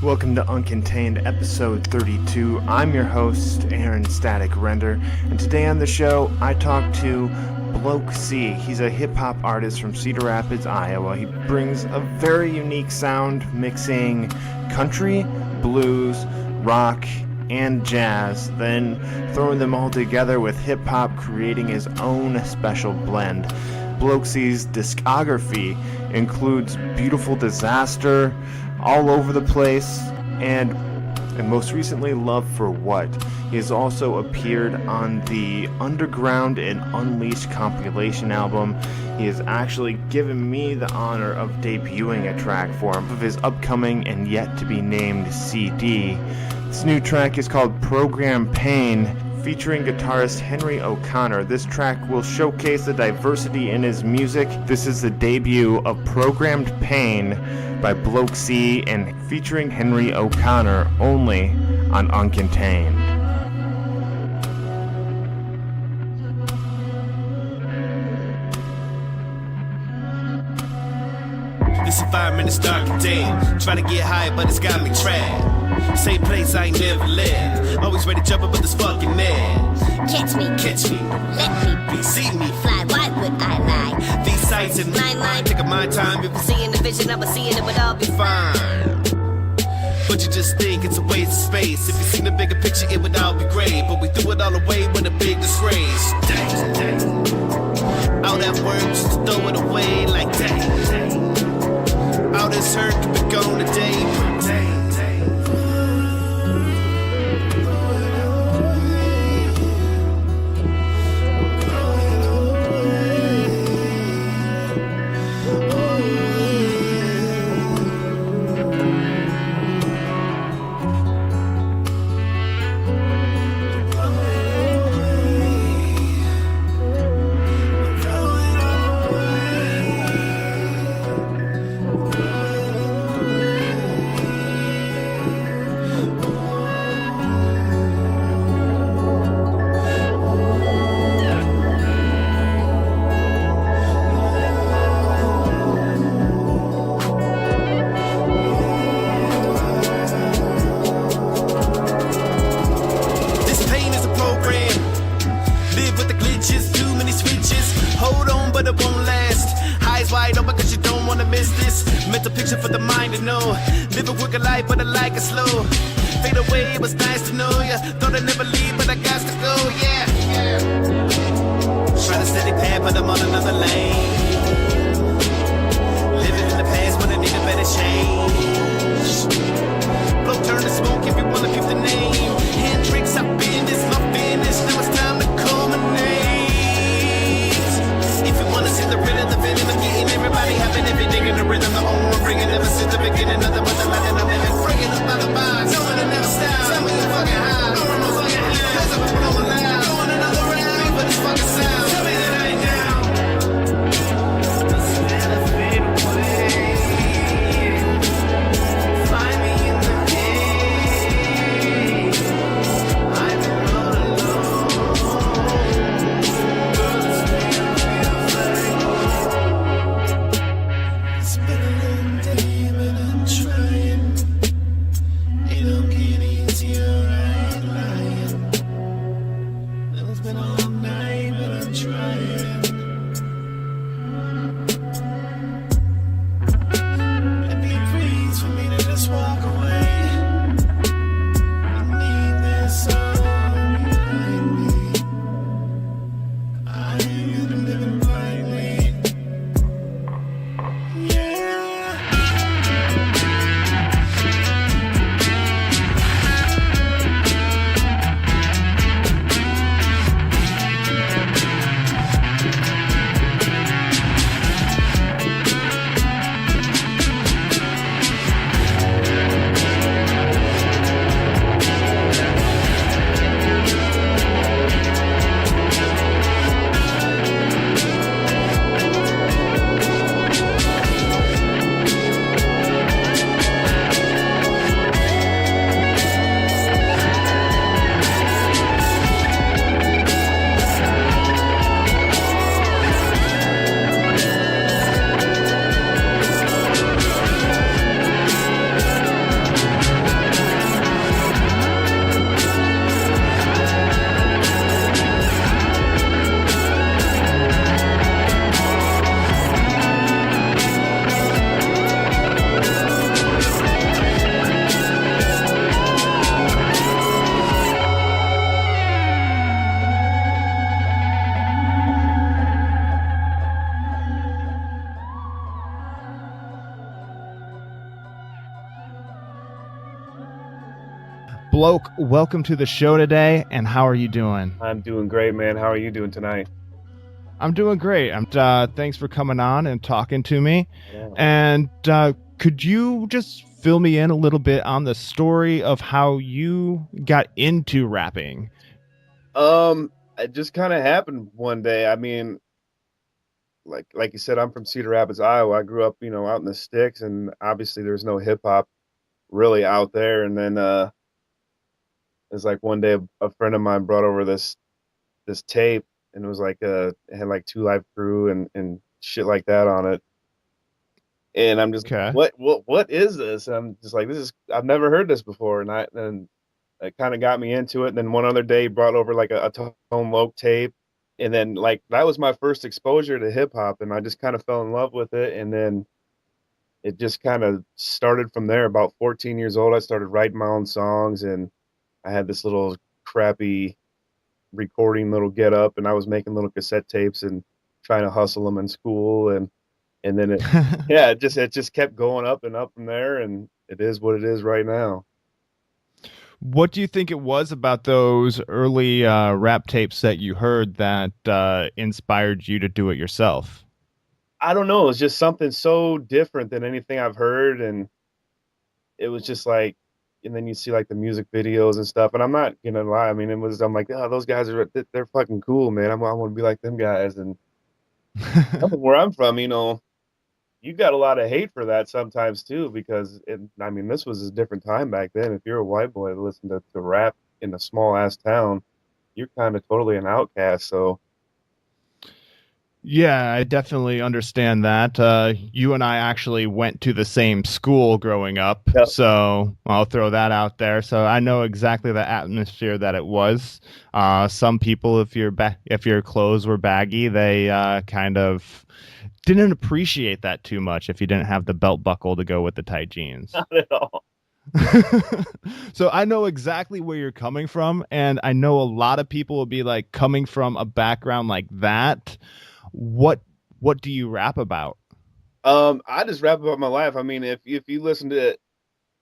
Welcome to Uncontained, episode 32. I'm your host, Aaron Static Render, and today on the show, I talk to Bloke C. He's a hip-hop artist from Cedar Rapids, Iowa. He brings a very unique sound, mixing country, blues, rock, and jazz, then throwing them all together with hip-hop, creating his own special blend. Bloke C's discography includes Beautiful Disaster, All Over the Place, and most recently, Love for What. He has also appeared on the Underground and Unleashed compilation album. He has actually given me the honor of debuting a track for him of his upcoming and yet to be named CD. This new track is called Program Pain, featuring guitarist Henry O'Connor. This track will showcase the diversity in his music. This is the debut of Programmed Pain by Bloke C and featuring Henry O'Connor, only on Uncontained. This environment is dark and damn. Try to get high, but it's got me trapped. Same place I ain't never lived. Always ready to jump up, but this fucking man. Catch me, let me be, see me fly. Why would I lie? These sights in my mind, take my time. If you Seeing the vision, I'ma seeing it, but I'll be fine. But you just think it's a waste of space. If you seen the bigger picture, it would all be great. But we threw it all away with a big disgrace. Dang. All that work just to throw it away like dang. All this hurt could be gone today. Dang. Mental picture for the mind to know. Live a wicked life, but I like it slow. Fade away, it was nice to know ya. Thought I'd never leave, but I got to go, yeah. Try to steady path, but I'm on another lane. Living in the past when I need a better change. Blow, turn to smoke if you wanna keep the name. Hendrix, I've been, this my finish. Now it's time to culminate. If you wanna see the rhythm, the venom, I'm getting everybody happy. If you're digging the rhythm, the whole world bringing ever since the beginning of the month of light, and I'm living freaking up by the vibes. No one never stop. Tell me you're fucking high. No one fucking high. Cause I'm blowing loud. Going another round, but it's fucking sound. Tell me that I ain't down. Doesn't matter, fade away. Find me in the game. I've been all alone. It's been a long day, but I'm trying Bloke, welcome to the show today, and how are you doing? I'm doing great, man. How are you doing tonight? I'm doing great. Thanks for coming on and talking to me. Yeah. And could you just fill me in a little bit on the story of how you got into rapping? It just kind of happened one day. I mean, like you said, I'm from Cedar Rapids, Iowa. I grew up, out in the sticks, and obviously there's no hip hop really out there. And then it's like one day a friend of mine brought over this tape, and it was like it had like Two Live Crew and shit like that on it. And I'm just Okay. what is this? And I'm just like, I've never heard this before, and it kind of got me into it. And then one other day, he brought over like a Tone Loc tape, and then like that was my first exposure to hip hop, and I just kind of fell in love with it. And then it just kind of started from there. About 14 years old, I started writing my own songs, and I had this little crappy recording little get up, and I was making little cassette tapes and trying to hustle them in school, and then it just kept going up and up from there, and it is what it is right now. What do you think it was about those early rap tapes that you heard that inspired you to do it yourself? I don't know. It's just something so different than anything I've heard, and it was just like, and then you see like the music videos and stuff, and I'm not gonna lie. I mean, I'm like, oh, those guys they're fucking cool, man. I want to be like them guys, and where I'm from, you got a lot of hate for that sometimes too, because I mean, this was a different time back then. If you're a white boy to listen to rap in a small ass town, you're kind of totally an outcast. So Yeah, I definitely understand that. You and I actually went to the same school growing up, yeah, so I'll throw that out there. So I know exactly the atmosphere that it was. Some people, if your clothes were baggy, they kind of didn't appreciate that too much if you didn't have the belt buckle to go with the tight jeans. not at all. So I know exactly where you're coming from, and I know a lot of people will be like coming from a background like that. What do you rap about? I just rap about my life. I mean, if you listen to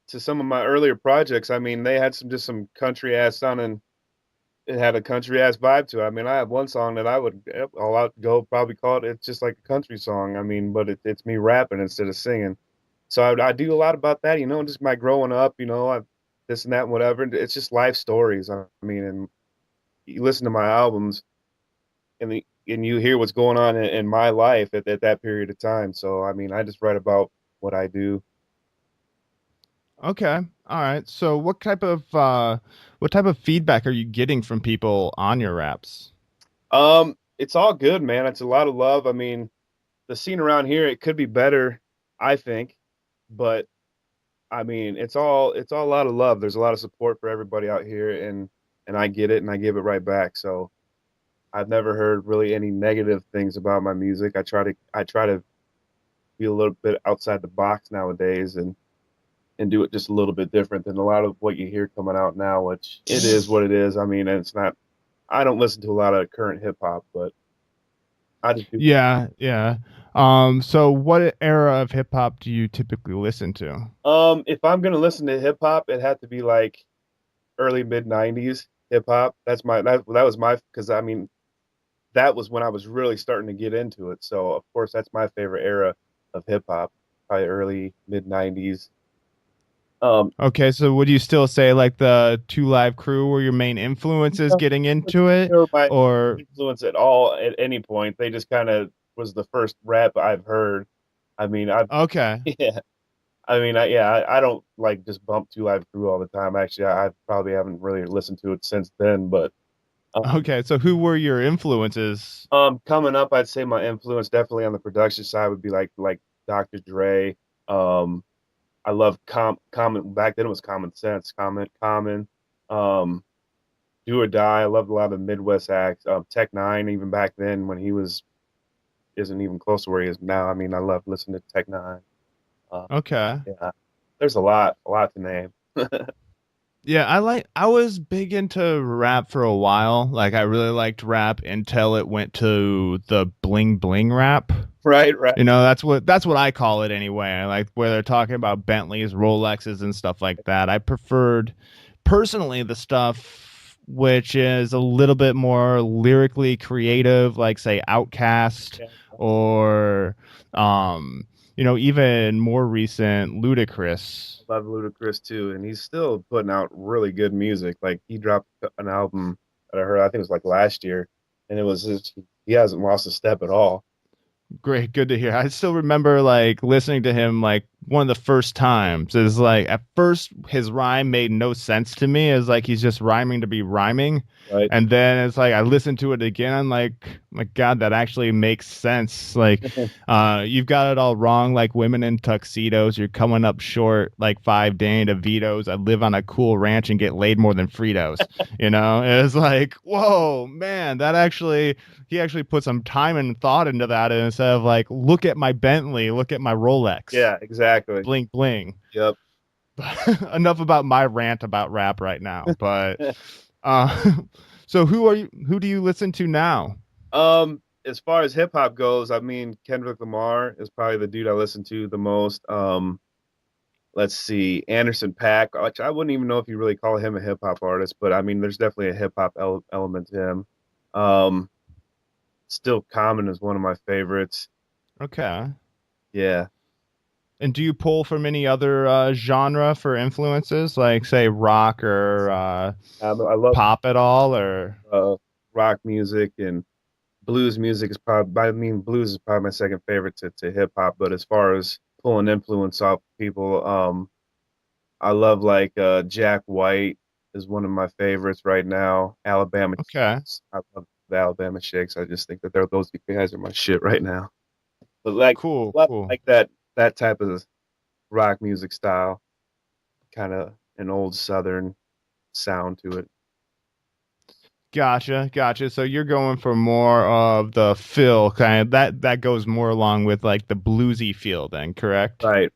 some of my earlier projects, I mean, they had some country ass sounding. It had a country ass vibe to it. I mean, I have one song that I would all out go probably call it. It's just like a country song. I mean, but it's me rapping instead of singing. So I do a lot about that, just my growing up, this and that and whatever. It's just life stories. I mean, and you listen to my albums, and you hear what's going on in my life at that period of time. So I mean, I just write about what I do. Okay. All right. So what type of feedback are you getting from people on your raps? It's all good, man. It's a lot of love. I mean, the scene around here, it could be better, I think, but I mean, it's all a lot of love. There's a lot of support for everybody out here, and I get it, and I give it right back. So I've never heard really any negative things about my music. I try to be a little bit outside the box nowadays, and do it just a little bit different than a lot of what you hear coming out now, which it is what it is. I mean, it's not. I don't listen to a lot of current hip hop, but I just do. Yeah, yeah. So what era of hip hop do you typically listen to? If I'm gonna listen to hip hop, it had to be like early mid '90s hip hop. That was my, because I mean that was when I was really starting to get into it. So of course that's my favorite era of hip hop, probably early mid '90s. Um, Okay, so would you still say like the Two Live Crew were your main influences getting into it, they were my or influence at all at any point. They just kind of was the first rap I've heard. I mean, I've okay, yeah. I mean, I don't like just bump Two Live Crew all the time. Actually, I probably haven't really listened to it since then. But okay. So who were your influences? coming up, I'd say my influence definitely on the production side would be like Dr. Dre. Um, I love Common. Back then it was Common Sense. Common. Um, Do or Die. I loved a lot of the Midwest acts. Tech Nine, even back then when he was isn't even close to where he is now. I mean, I love listening to Tech Nine. Uh, Okay. yeah, there's a lot to name. Yeah, I was big into rap for a while. Like I really liked rap until it went to the bling bling rap. Right, right. You know, that's what I call it anyway. I like where they're talking about Bentleys, Rolexes and stuff like that. I preferred personally the stuff which is a little bit more lyrically creative, like say Outkast or even more recent Ludacris. Love Ludacris too, and he's still putting out really good music. Like he dropped an album that I heard, I think it was like last year, and it was just, he hasn't lost a step at all. Great, good to hear. I still remember like listening to him like one of the first times. Is like at first his rhyme made no sense to me. It's like he's just rhyming to be rhyming. Right. And then it's like I listened to it again. I'm like, my God, that actually makes sense. Like, you've got it all wrong. Like women in tuxedos, you're coming up short. Like 5 Danny DeVitos. I live on a cool ranch and get laid more than Fritos. It's like, whoa, man, he actually put some time and thought into that instead of like, look at my Bentley, look at my Rolex. Yeah, exactly. Blink, bling. Yep. Enough about my rant about rap right now. But so who do you listen to now? As far as hip hop goes, I mean Kendrick Lamar is probably the dude I listen to the most. Let's see, Anderson .Paak, which I wouldn't even know if you really call him a hip hop artist, but I mean there's definitely a hip hop element to him. Still Common is one of my favorites. Okay. Yeah. And do you pull from any other genre for influences, like say rock or I love pop at all, or rock music and blues music is probably. I mean, blues is probably my second favorite to hip hop. But as far as pulling influence off people, I love like Jack White is one of my favorites right now. Alabama. Okay. Shakes. I love the Alabama Shakes. I just think that those guys are my shit right now. But like cool. like that type of rock music style, kind of an old Southern sound to it. Gotcha. So you're going for more of the feel kind of that goes more along with like the bluesy feel then, correct? Right.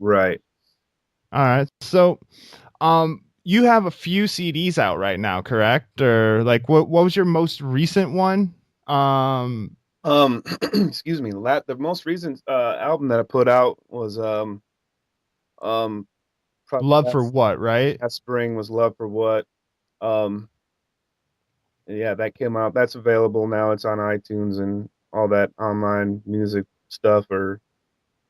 All right. So, you have a few CDs out right now, correct? Or like what was your most recent one? Excuse me. The most recent album that I put out was probably Love for What, right? last spring was Love for What. Um, yeah, that came out. That's available now. It's on iTunes and all that online music stuff, or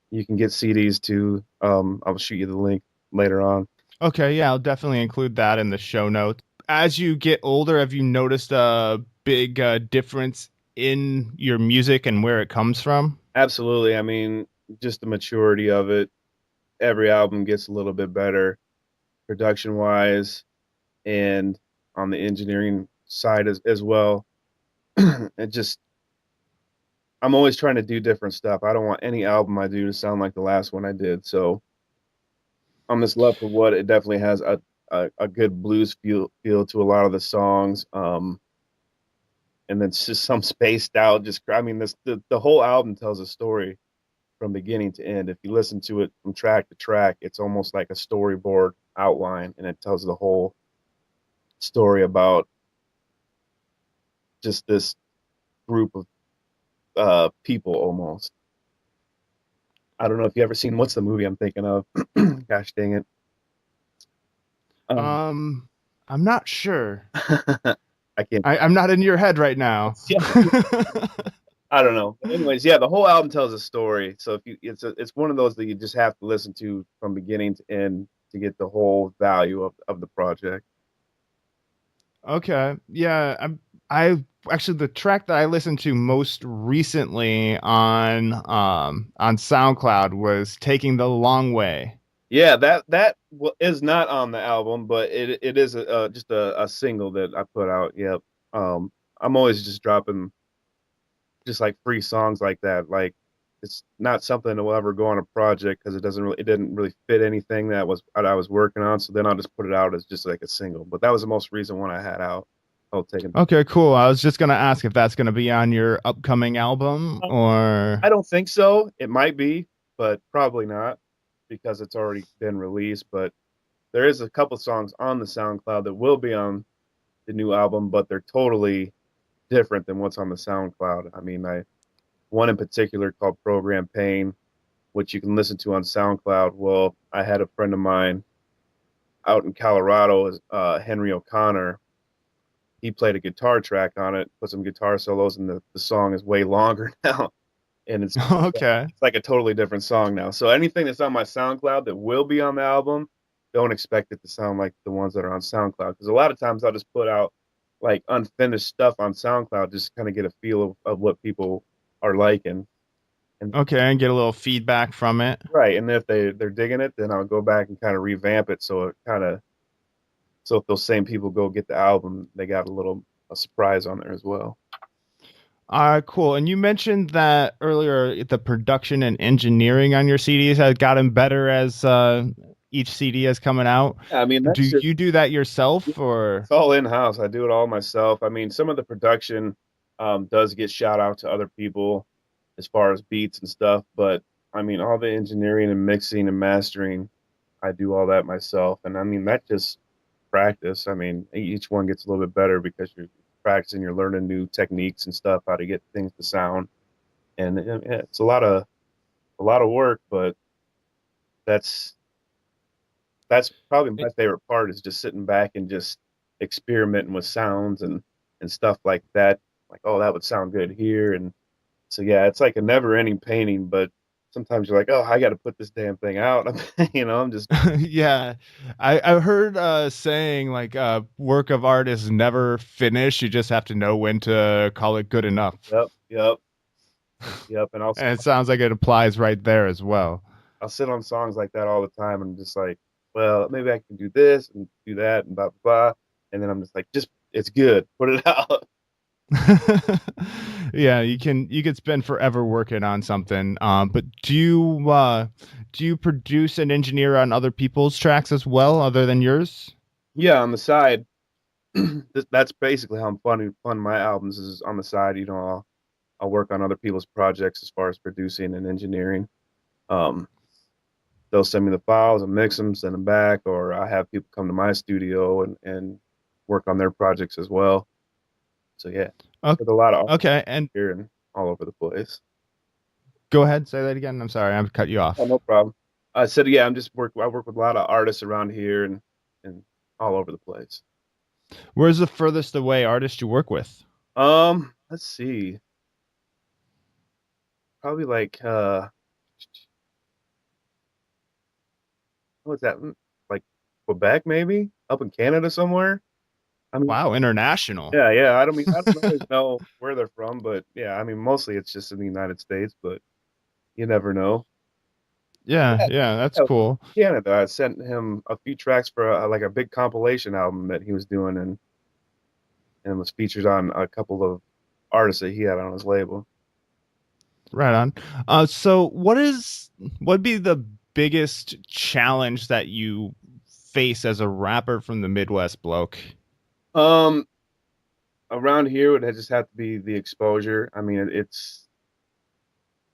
you can get CDs too. I'll shoot you the link later on. Okay, yeah, I'll definitely include that in the show notes. As you get older, have you noticed a big difference in your music and where it comes from? Absolutely. I mean, just the maturity of it. Every album gets a little bit better production wise and on the engineering side as well. I'm always trying to do different stuff. I don't want any album I do to sound like the last one I did. So on this Love for What, it definitely has a good blues feel to a lot of the songs. And then it's just some spaced out. I mean, the whole album tells a story from beginning to end. If you listen to it from track to track, it's almost like a storyboard outline, and it tells the whole story about just this group of people almost. I don't know if you ever seen what's the movie I'm thinking of. Gosh dang it. I'm not sure. I can't. I'm not in your head right now. I don't know. But anyways, yeah, the whole album tells a story. So it's one of those that you just have to listen to from beginning to end to get the whole value of the project. Okay. Yeah, I actually the track that I listened to most recently on SoundCloud was Taking the Long Way. Yeah, that is not on the album, but it is just a single that I put out. Yep. I'm always just dropping just like free songs like that. Like it's not something that will ever go on a project because it didn't really fit anything that I was working on. So then I'll just put it out as just like a single. But that was the most recent one I had out. Okay, cool. I was just gonna ask if that's gonna be on your upcoming album or. I don't think so. It might be, but probably not because it's already been released. But there is a couple songs on the SoundCloud that will be on the new album, but they're totally different than what's on the SoundCloud. I mean, one in particular called Program Pain, which you can listen to on SoundCloud. Well, I had a friend of mine out in Colorado is Henry O'Connor. He played a guitar track on it, put some guitar solos, and the song is way longer now. And Okay. it's like a totally different song now. So anything that's on my SoundCloud that will be on the album, don't expect it to sound like the ones that are on SoundCloud. Because a lot of times I'll just put out like unfinished stuff on SoundCloud, just kind of get a feel of what people are liking. And Okay, and get a little feedback from it. right, and if they're digging it, then I'll go back and kind of revamp it so it kind of so if those same people go get the album, they got a surprise on there as well. All right, cool. And you mentioned that earlier, the production and engineering on your CDs has gotten better as each CD is coming out. I mean, Do that's just you do that yourself, or? it's all in house. I do it all myself. I mean, some of the production does get shout out to other people as far as beats and stuff, but I mean, all the engineering and mixing and mastering, I do all that myself. And I mean, that just practice. I mean, each one gets a little bit better because you're practicing, you're learning new techniques and stuff, how to get things to sound. And it's a lot of work, but that's that's probably my favorite part is just sitting back and just experimenting with sounds and stuff like that. Like, oh, that would sound good here. And so yeah, it's like a never ending painting, but sometimes you're like, oh, I got to put this damn thing out. I'm just Yeah, I heard saying like work of art is never finished. You just have to know when to call it good enough. yep, yep, yep. And And it sounds like it applies right there as well. I'll sit on songs like that all the time and just like, well, maybe I can do this and do that and blah blah blah. And then I'm just like, just it's good, put it out. Yeah, you could spend forever working on something. But do you produce and engineer on other people's tracks as well, other than yours? Yeah, on the side, that's basically how I'm fun my albums is on the side. I'll work on other people's projects as far as producing and engineering. Um, they'll send me the files, and mix them, send them back, or I have people come to my studio and work on their projects as well. So yeah, there's a lot of art Okay, and here and all over the place. go ahead, say that again. I'm sorry, I cut you Oh, off. no problem. I said, yeah, I work with a lot of artists around here and all over the place. Where's the furthest away artist you work with? Let's see. Probably like what's that? Like Quebec maybe? Up in Canada somewhere? I mean, Wow, international. yeah, yeah. I don't always know where they're from, but yeah, I mean mostly it's just in the United States, but you never know. Yeah, Yeah, yeah, that's yeah, cool. Canada. I sent him a few tracks for like a big compilation album that he was doing and was featured on a couple of artists that he had on his label. Right on. So what'd be the biggest challenge that you face as a rapper from the Midwest, bloke? Um, Around here would just have to be the exposure. I mean, it's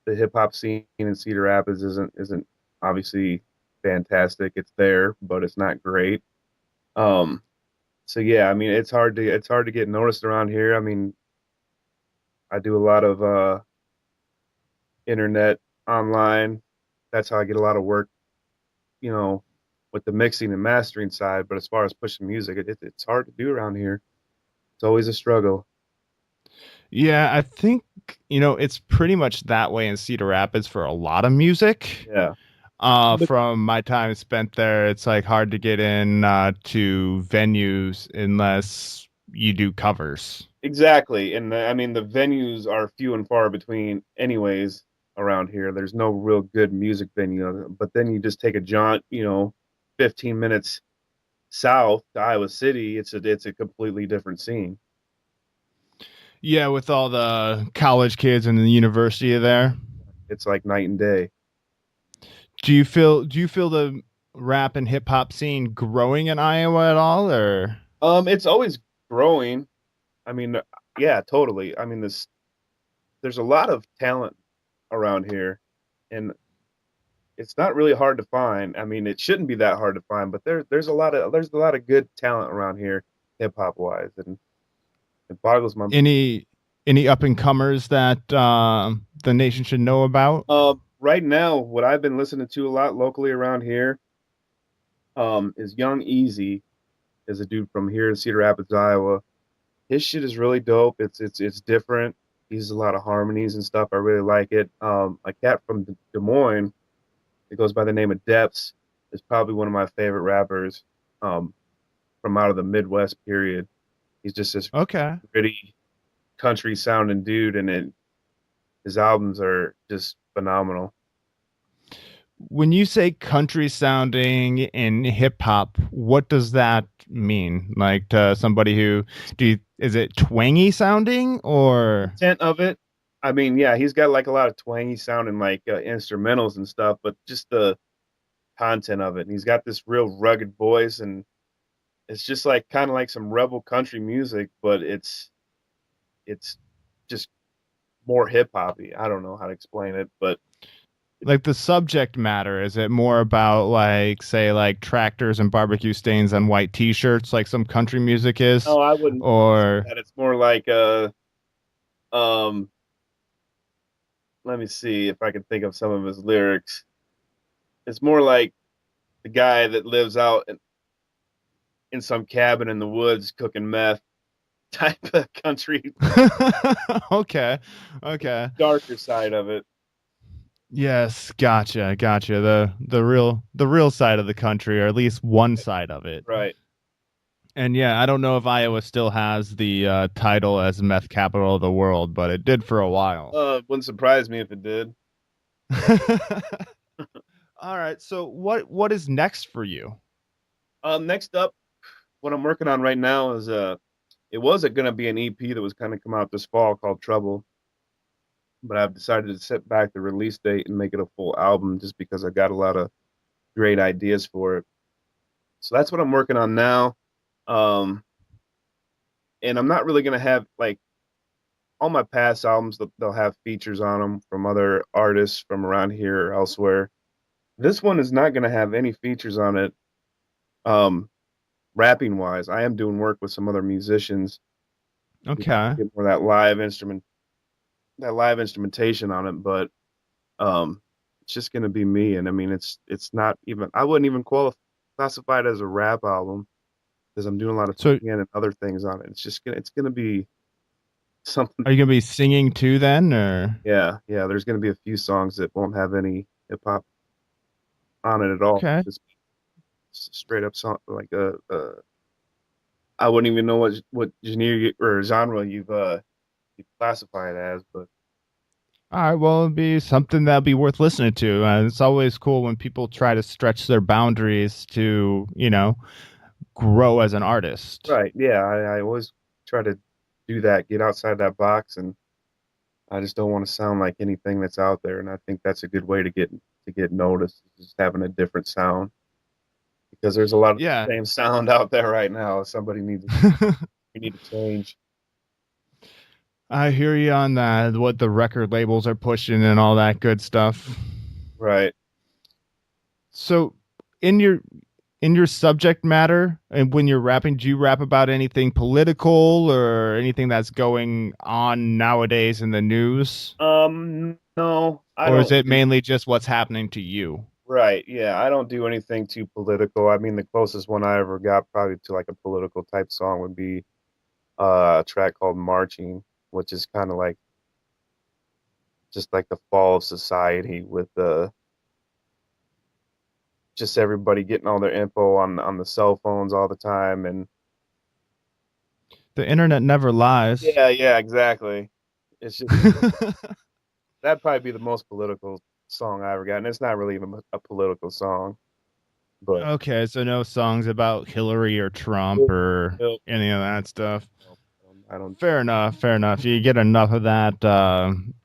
the hip hop scene in Cedar Rapids isn't obviously fantastic. It's there, but it's not great. Um, so yeah, I mean, it's hard to get noticed around here. I mean, I do a lot of internet online. That's how I get a lot of work, you know, with the mixing and mastering side. But as far as pushing music, it's hard to do around here. It's always a struggle. Yeah, I think it's pretty much that way in Cedar Rapids for a lot of music. Yeah. But From my time spent there, it's like hard to get in to venues unless you do covers. exactly. And I mean, the venues are few and far between, anyways, around here. There's no real good music venue. But then you just take a jaunt, 15 minutes south to Iowa City. It's a completely different scene. Yeah, with all the college kids and the university there. It's like night and day. Do you feel the rap and hip hop scene growing in Iowa at all, or? It's always growing. I mean, yeah, totally. I mean, there's a lot of talent around here, and it's not really hard to find. I mean, it shouldn't be that hard to find, but there's a lot of good talent around here, hip hop wise, and it boggles my. Any up and comers that the nation should know about? Right now, what I've been listening to a lot locally around here, is Young Easy, is a dude from here in Cedar Rapids, Iowa. His shit is really dope. It's different. He uses a lot of harmonies and stuff. I really like it. A cat from Des Moines, it goes by the name of Depths, is probably one of my favorite rappers um, from out of the Midwest period. He's just this Okay. gritty country sounding dude, and his albums are just phenomenal. When you say country sounding in hip hop, what does that mean? Like to somebody who is it twangy sounding or Intent of it, I mean, yeah, he's got like a lot of twangy sounding like instrumentals and stuff, but just the content of it. And he's got this real rugged voice, and it's just like kind of like some rebel country music, but it's just more hip hoppy. I don't know how to explain it, but like the subject matter? Is it more about like say like tractors and barbecue stains on white t-shirts like some country music is? no, I wouldn't say Or that. It's more like um let me see if I can think of some of his lyrics. It's more like the guy that lives out in some cabin in the woods cooking meth type of country, okay. Okay. darker side of it. Yes, gotcha. The real side of the country, or at least one side of it. Right. And yeah, I don't know if Iowa still has the title as meth capital of the world, but it did for a while. Wouldn't surprise me if it did. All right. So what is next for you? Next up, what I'm working on right now is it was going to be an EP that was kind of come out this fall called Trouble, but I've decided to set back the release date and make it a full album just because I got a lot of great ideas for it. So that's what I'm working on now. Um, and I'm not really going to have like all my past albums, they'll have features on them from other artists from around here or elsewhere. This one is not going to have any features on it. Um, Rapping wise, I am doing work with some other musicians to Okay. get more of that live instrumentation on it, but it's just gonna be me. And I mean, it's not even. I wouldn't even classify it as a rap album because I'm doing a lot of So singing and other things on it. It's gonna be something. are you gonna be singing too then, or Yeah, yeah. There's gonna be a few songs that won't have any hip hop on it at all. okay? Just straight up song like I wouldn't even know what genre you classify it as, but All right, well, it'd be something that'd be worth listening to. It's always cool when people try to stretch their boundaries to, grow as an artist. right, yeah, I always try to do that, get outside that box, and I just don't want to sound like anything that's out there. And I think that's a good way to get noticed, is just having a different sound because there's a lot of Yeah. the same sound out there right now. Somebody needs we need to change. I hear you on that. What the record labels are pushing and all that good stuff. Right. So, in your subject matter and when you're rapping, do you rap about anything political or anything that's going on nowadays in the news? No, I Or is don't it mainly just what's happening to you? Right. Yeah, I don't do anything too political. I mean, the closest one I ever got probably to like a political type song would be a track called Marching, which is kind of like just like the fall of society with just everybody getting all their info on the cell phones all the time. And The internet never lies. yeah, yeah, exactly. It's just that'd probably be the most political song I ever got. And it's not really even a political song, but Okay, so no songs about Hillary or Trump or Nope. any of that stuff. I don't. Fair enough. Fair enough. You get enough of that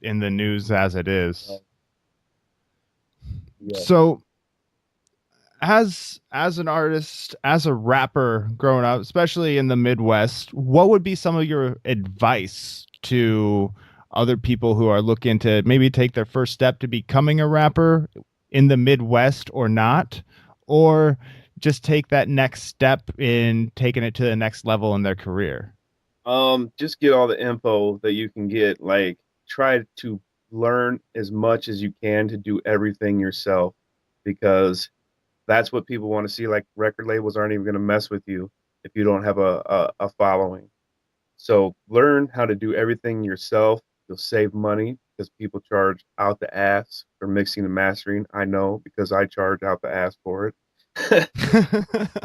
in the news as it is. Yeah. So, as an artist, as a rapper growing up, especially in the Midwest, what would be some of your advice to other people who are looking to maybe take their first step to becoming a rapper in the Midwest or not, or just take that next step in taking it to the next level in their career? Just get all the info that you can get. Like, try to learn as much as you can to do everything yourself, because That's what people want to see. Like record labels aren't even going to mess with you if you don't have a following. So learn how to do everything yourself. You'll save money because people charge out the ass for mixing and mastering. I know because I charge out the ass for it.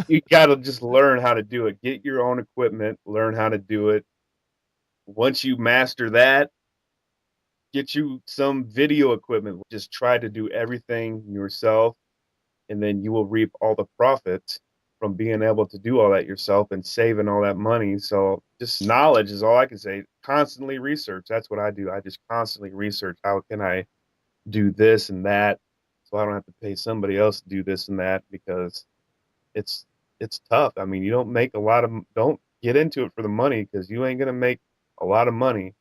You got to just learn how to do it. Get your own equipment, learn how to do it. Once you master that, get you some video equipment. Just try to do everything yourself, and then you will reap all the profits from being able to do all that yourself and saving all that money. So just knowledge is all I can say. Constantly research. That's what I do. I just constantly research. How can I do this and that so I don't have to pay somebody else to do this and that, because it's it's tough. I mean, you don't get into it for the money, because you ain't gonna make a lot of money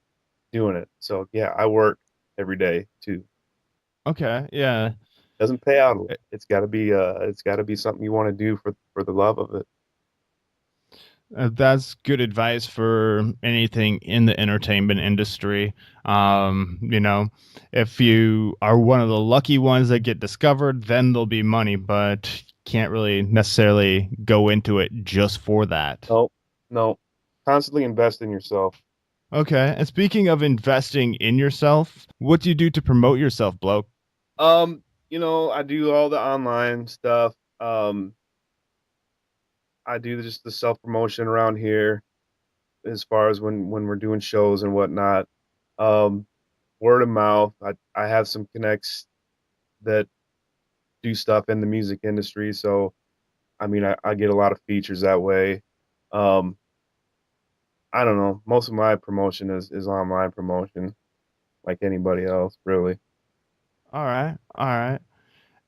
doing it. So yeah, I work every day too. Okay, yeah. Doesn't pay out a lot. It's gotta be something you want to do for the love of it. That's good advice for anything in the entertainment industry. You know, if you are one of the lucky ones that get discovered, then there'll be money, but can't really necessarily go into it just for that. No, no. Constantly invest in yourself. Okay. And speaking of investing in yourself, what do you do to promote yourself, bloke? I do all the online stuff. I do just the self promotion around here as far as when we're doing shows and whatnot. Um, Word of mouth. I have some connects that do stuff in the music industry, so I mean I get a lot of features that way. Um, I don't know. Most of my promotion is online promotion, like anybody else, really. All right. All right.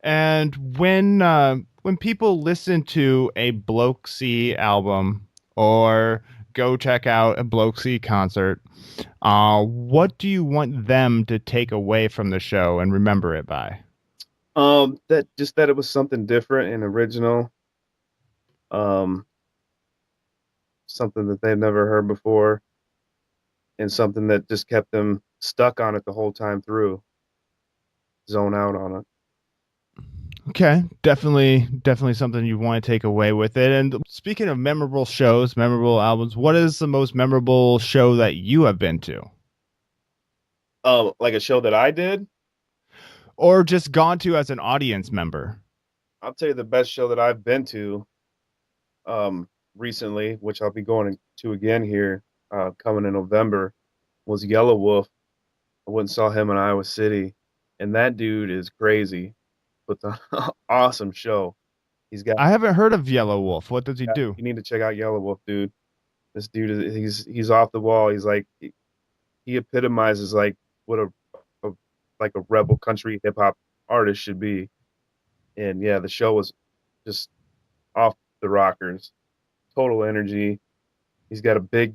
And when people listen to a Bloke C album or go check out a Bloke C concert, what do you want them to take away from the show and remember it by? That it was something different and original. Um, Something that they've never heard before, and something that just kept them stuck on it the whole time through, zone out on it. Okay, definitely something you want to take away with it. And speaking of memorable shows, memorable albums, what is the most memorable show that you have been to? Like a show that I did, Or just gone to as an audience member? I'll tell you the best show that I've been to recently, which I'll be going to again here coming in November, was Yellow Wolf. I went and saw him in Iowa City, and that dude is crazy. Puts on an awesome show. He's got. I haven't heard of Yellow Wolf. What does he do? You need to check out Yellow Wolf, dude. This dude he's off the wall. He's like he epitomizes like what a like a rebel country hip hop artist should be. And yeah, the show was just off the rockers. Total energy. He's got a big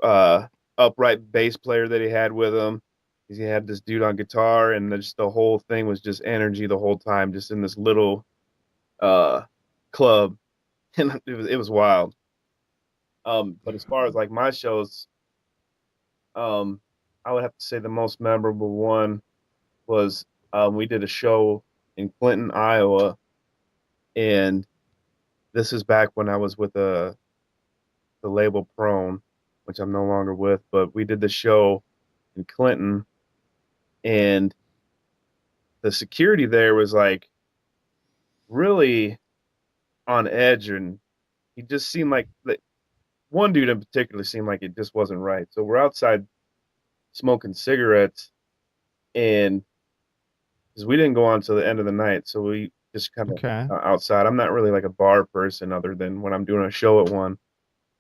upright bass player that he had with him. He had this dude on guitar, and just the whole thing was just energy the whole time, just in this little uh club, and it was wild. But as far as like my shows, I would have to say the most memorable one was we did a show in Clinton, Iowa, and this is back when I was with the label Prone, which I'm no longer with, but we did the show in Clinton, and the security there was like really on edge, and he just seemed like one dude in particular seemed like it just wasn't right. So we're outside smoking cigarettes, and because we didn't go on till the end of the night, so we just kind of Okay. outside. I'm not really like a bar person other than when I'm doing a show at one,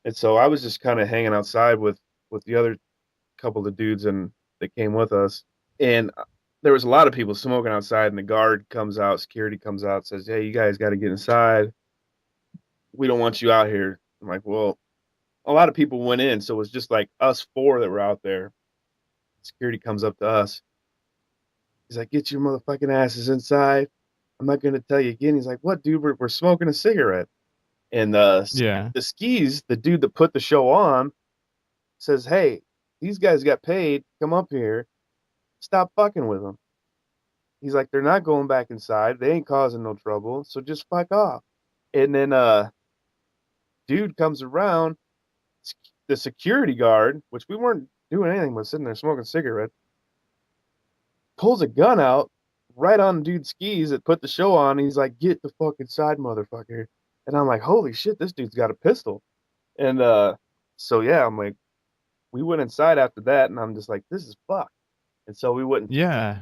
and so I was just kind of hanging outside with the other couple of dudes and that came with us, and there was a lot of people smoking outside, and the guard comes out, security comes out, says, "Hey, you guys got to get inside. We don't want you out here." I'm like, "Well," a lot of people went in, so it was just like us four that were out there. Security comes up to us. He's like, "Get your motherfucking asses inside. I'm not gonna tell you again." He's like, "What, dude? We're smoking a cigarette." And Yeah. the skis, the dude that put the show on, says, "Hey, these guys got paid. Come up here. Stop fucking with them." He's like, they're not going back inside. They ain't causing no trouble. So just fuck off. And then dude comes around, the security guard, which we weren't doing anything but sitting there smoking a cigarette, pulls a gun out right on dude's skis that put the show on. He's like, get the fuck inside, motherfucker. And I'm like, holy shit, this dude's got a pistol. And so yeah, I'm like, we went inside after that, and I'm just like, this is fucked. And so we went. Yeah.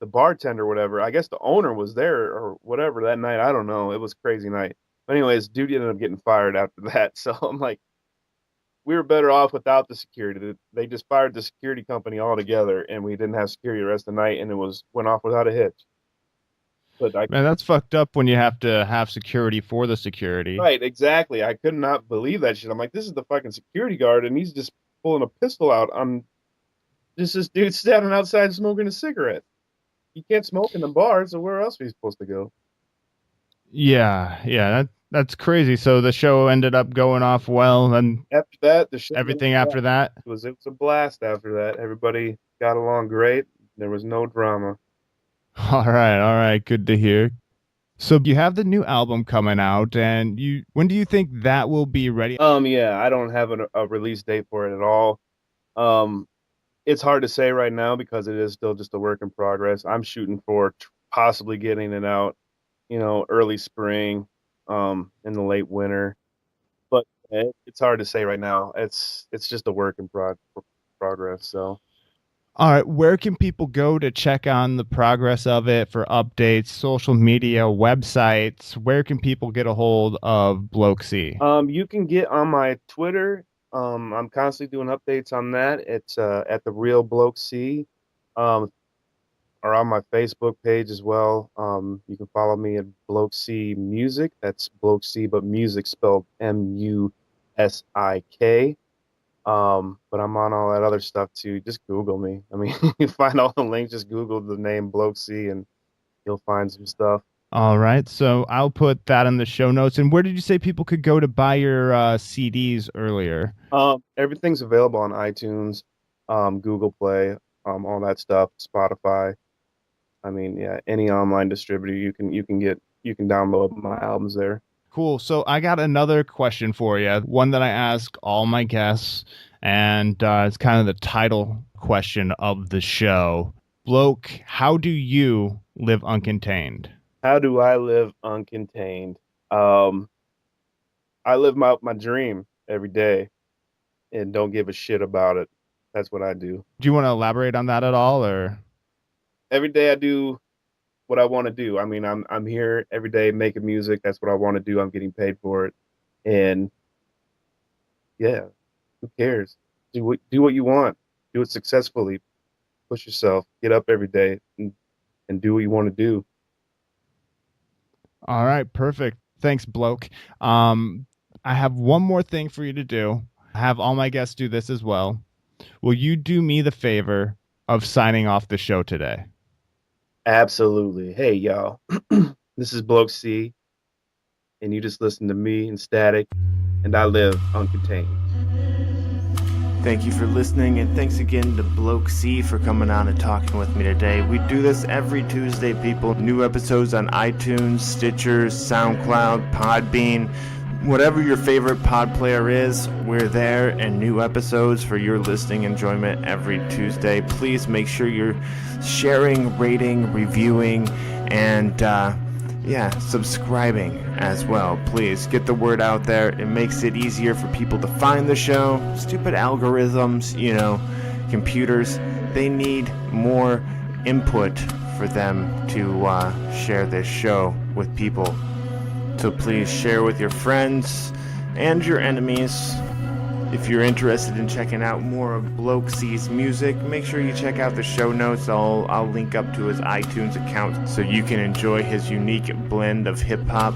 The bartender, or whatever, I guess the owner was there or whatever that night. I don't know. It was a crazy night. But anyways, dude ended up getting fired after that. So I'm like, we were better off without the security. They just fired the security company altogether, and we didn't have security the rest of the night, and went off without a hitch. But Man, that's fucked up when you have to have security for the security. Right, exactly. I could not believe that shit. I'm like, this is the fucking security guard, and he's just pulling a pistol out. I'm just this dude standing outside smoking a cigarette. You can't smoke in the bar, so where else are we supposed to go? Yeah, that's crazy. So the show ended up going off well, and after that, the show everything after that it was a blast. After that, everybody got along great. There was no drama. All right, good to hear. So you have the new album coming out, and when do you think that will be ready? Yeah, I don't have a release date for it at all. It's hard to say right now because it is still just a work in progress. I'm shooting for possibly getting it out, early spring, in the late winter. But it's hard to say right now. It's just a work in progress. So. All right, where can people go to check on the progress of it for updates, social media, websites? Where can people get a hold of Bloke C? You can get on my Twitter. I'm constantly doing updates on that. It's at the Real Bloke C, or on my Facebook page as well. You can follow me at Bloke C Music. That's Bloke C, but music spelled MUSIK. But I'm on all that other stuff too. Just Google me. I mean, you find all the links. Just Google the name Bloke C, and you'll find some stuff. All right, so I'll put that in the show notes. And where did you say people could go to buy your CDs earlier? Everything's available on iTunes, Google Play, all that stuff, Spotify. I mean, yeah, any online distributor you can download my albums there. Cool. So I got another question for you, one that I ask all my guests, and it's kind of the title question of the show. Bloke, how do you live uncontained? How do I live uncontained? I live my dream every day and don't give a shit about it. That's what I do. Do you want to elaborate on that at all, or? Every day I do what I want to do. I mean, I'm here every day making music. That's what I want to do. I'm getting paid for it. And yeah, who cares? Do what you want. Do it successfully. Push yourself. Get up every day and do what you want to do. All right, perfect. Thanks, Bloke. I have one more thing for you to do. I have all my guests do this as well. Will you do me the favor of signing off the show today? Absolutely. Hey, y'all. This is Bloke C, and you just listen to me and Static, and I live uncontained. Thank you for listening, and thanks again to Bloke C for coming on and talking with me today. We do this every Tuesday, people. New episodes on iTunes, Stitcher, SoundCloud, Podbean. Whatever your favorite pod player is, we're there, and new episodes for your listening enjoyment every Tuesday. Please make sure you're sharing, rating, reviewing, and subscribing as well. Please get the word out there. It makes it easier for people to find the show. Stupid algorithms, computers, they need more input for them to share this show with people. So please share with your friends and your enemies. If you're interested in checking out more of Bloke C's music, make sure you check out the show notes. I'll link up to his iTunes account so you can enjoy his unique blend of hip-hop.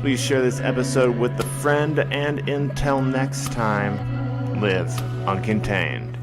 Please share this episode with a friend, and until next time, live uncontained.